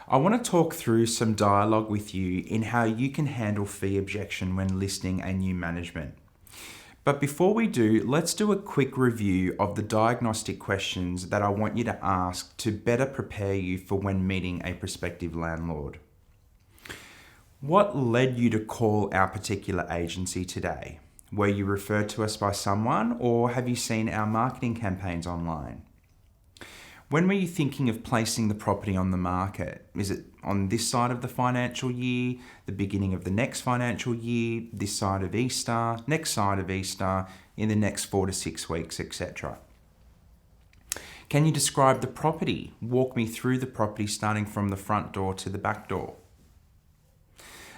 I want to talk through some dialogue with you in how you can handle fee objection when listing a new management. But before we do, let's do a quick review of the diagnostic questions that I want you to ask to better prepare you for when meeting a prospective landlord. What led you to call our particular agency today? Were you referred to us by someone, or have you seen our marketing campaigns online? When were you thinking of placing the property on the market? Is it on this side of the financial year, the beginning of the next financial year, this side of Easter, next side of Easter, in the next 4 to 6 weeks, etc.? Can you describe the property? Walk me through the property starting from the front door to the back door.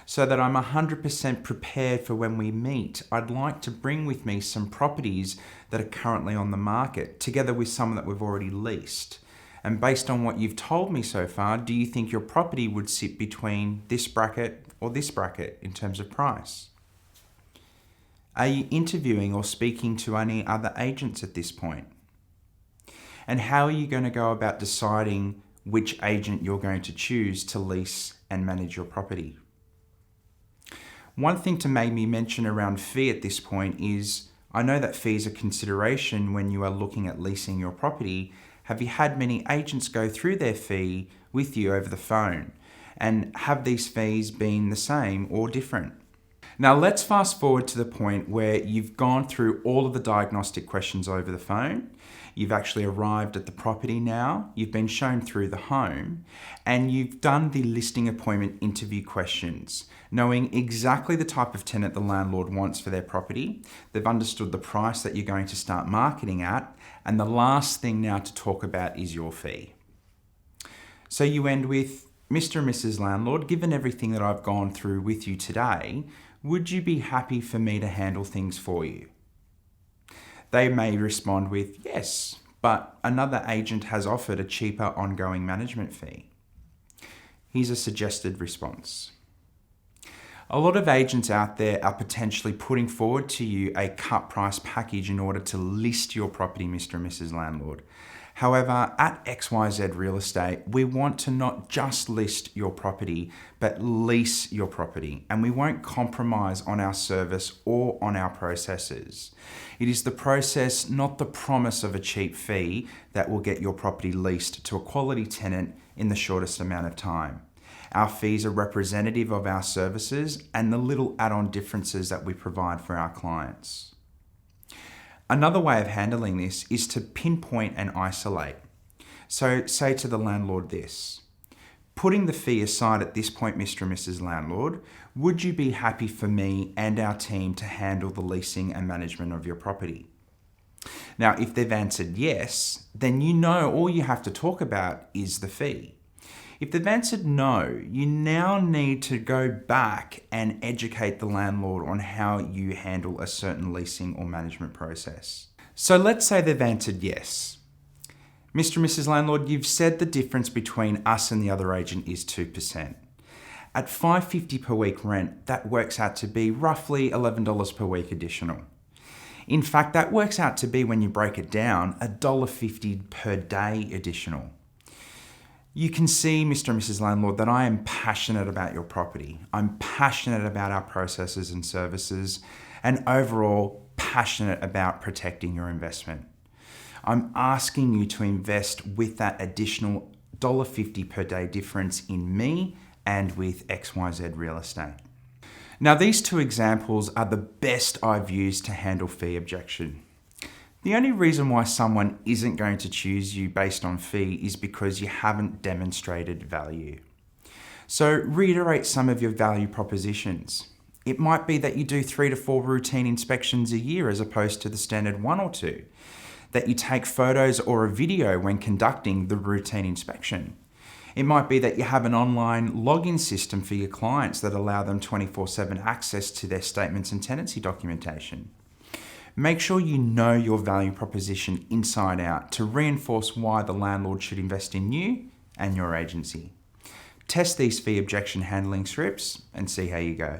So that I'm 100% prepared for when we meet, I'd like to bring with me some properties that are currently on the market, together with some that we've already leased. And based on what you've told me so far, do you think your property would sit between this bracket or this bracket in terms of price? Are you interviewing or speaking to any other agents at this point? And how are you going to go about deciding which agent you're going to choose to lease and manage your property? One thing to make me mention around fee at this point is, I know that fees are consideration when you are looking at leasing your property. Have you had many agents go through their fee with you over the phone? And have these fees been the same or different? Now let's fast forward to the point where you've gone through all of the diagnostic questions over the phone. You've actually arrived at the property now, you've been shown through the home, and you've done the listing appointment interview questions, knowing exactly the type of tenant the landlord wants for their property. They've understood the price that you're going to start marketing at, and the last thing now to talk about is your fee. So you end with, Mr. and Mrs. Landlord, given everything that I've gone through with you today, would you be happy for me to handle things for you? They may respond with, yes, but another agent has offered a cheaper ongoing management fee. Here's a suggested response. A lot of agents out there are potentially putting forward to you a cut price package in order to list your property, Mr. and Mrs. Landlord. However, at XYZ Real Estate, we want to not just list your property, but lease your property, and we won't compromise on our service or on our processes. It is the process, not the promise of a cheap fee, that will get your property leased to a quality tenant in the shortest amount of time. Our fees are representative of our services and the little add-on differences that we provide for our clients. Another way of handling this is to pinpoint and isolate. So say to the landlord this: putting the fee aside at this point, Mr. and Mrs. Landlord, would you be happy for me and our team to handle the leasing and management of your property? Now, if they've answered yes, then you know all you have to talk about is the fee. If they've answered no, you now need to go back and educate the landlord on how you handle a certain leasing or management process. So let's say they've answered yes. Mr. and Mrs. Landlord, you've said the difference between us and the other agent is 2%. At $5.50 per week rent, that works out to be roughly $11 per week additional. In fact, that works out to be, when you break it down, $1.50 per day additional. You can see, Mr. and Mrs. Landlord, that I am passionate about your property. I'm passionate about our processes and services, and overall passionate about protecting your investment. I'm asking you to invest with that additional $1.50 per day difference in me and with XYZ Real Estate. Now, these two examples are the best I've used to handle fee objection. The only reason why someone isn't going to choose you based on fee is because you haven't demonstrated value. So reiterate some of your value propositions. It might be that you do 3 to 4 routine inspections a year as opposed to the standard 1 or 2. That you take photos or a video when conducting the routine inspection. It might be that you have an online login system for your clients that allow them 24/7 access to their statements and tenancy documentation. Make sure you know your value proposition inside out to reinforce why the landlord should invest in you and your agency. Test these fee objection handling scripts and see how you go.